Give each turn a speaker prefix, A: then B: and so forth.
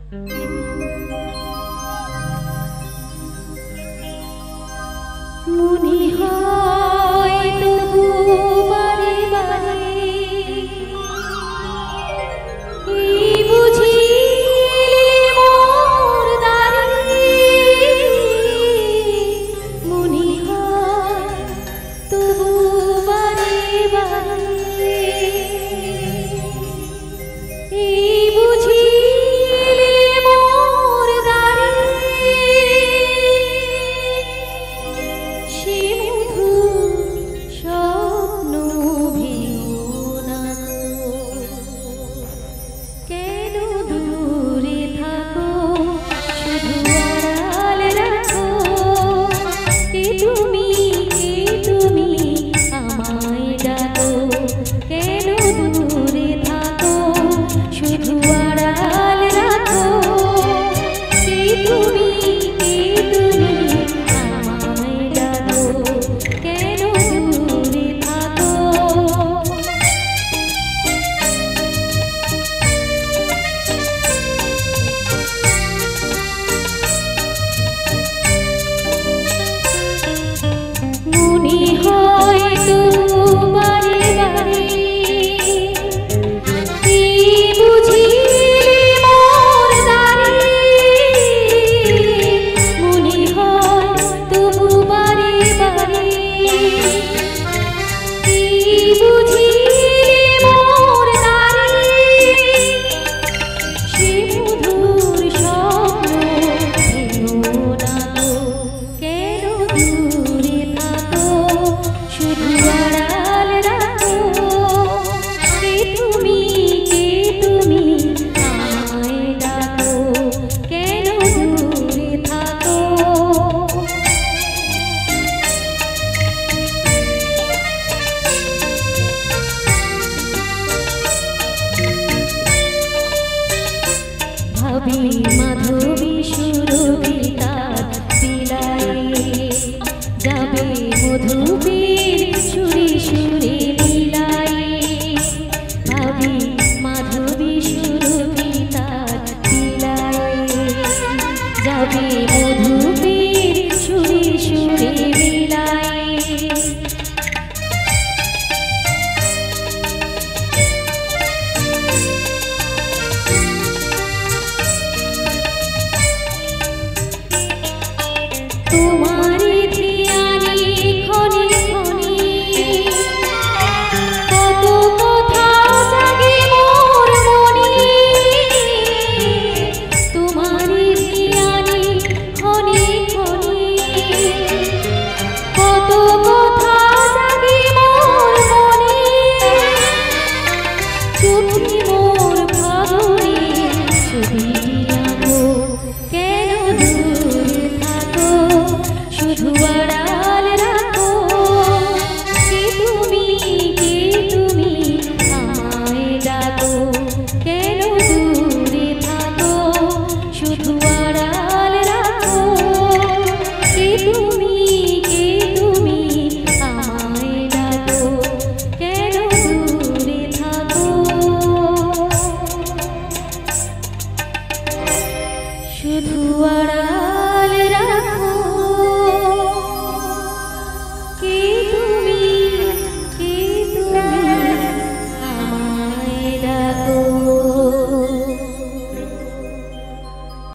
A: মনে হয় তবু বারে বারে এই বুঝি মোর দারে। মনে হয় তবু বারে বারে এই বুঝি মোর দারে। সে মধুর স্বপ্ন ভেঙো না কেন দূরে থাকো শুধু আড়াল রাখো। কে তুমি আমায় ডাকো কেন দূরে থাকো শুধু আড়াল রাখো। কে তুমি আমায় ডাকো কেন দূরে থাকো। মনে হয় তবু বারে বারে এই বুঝি মোর দারে। মনে হয় তবু বারে বারে এই বুঝি মোর দারে। সে মধুর স্বপ্ন ভেঙো না কেন দূরে থাকো শুধু আড়াল রাখো। কে তুমি আমায় ডাকো কেন দূরে থাকো। ভাবি মাধবী সুরভি তার বিলায়ে যাবে মধুবীর সুরে সুরে।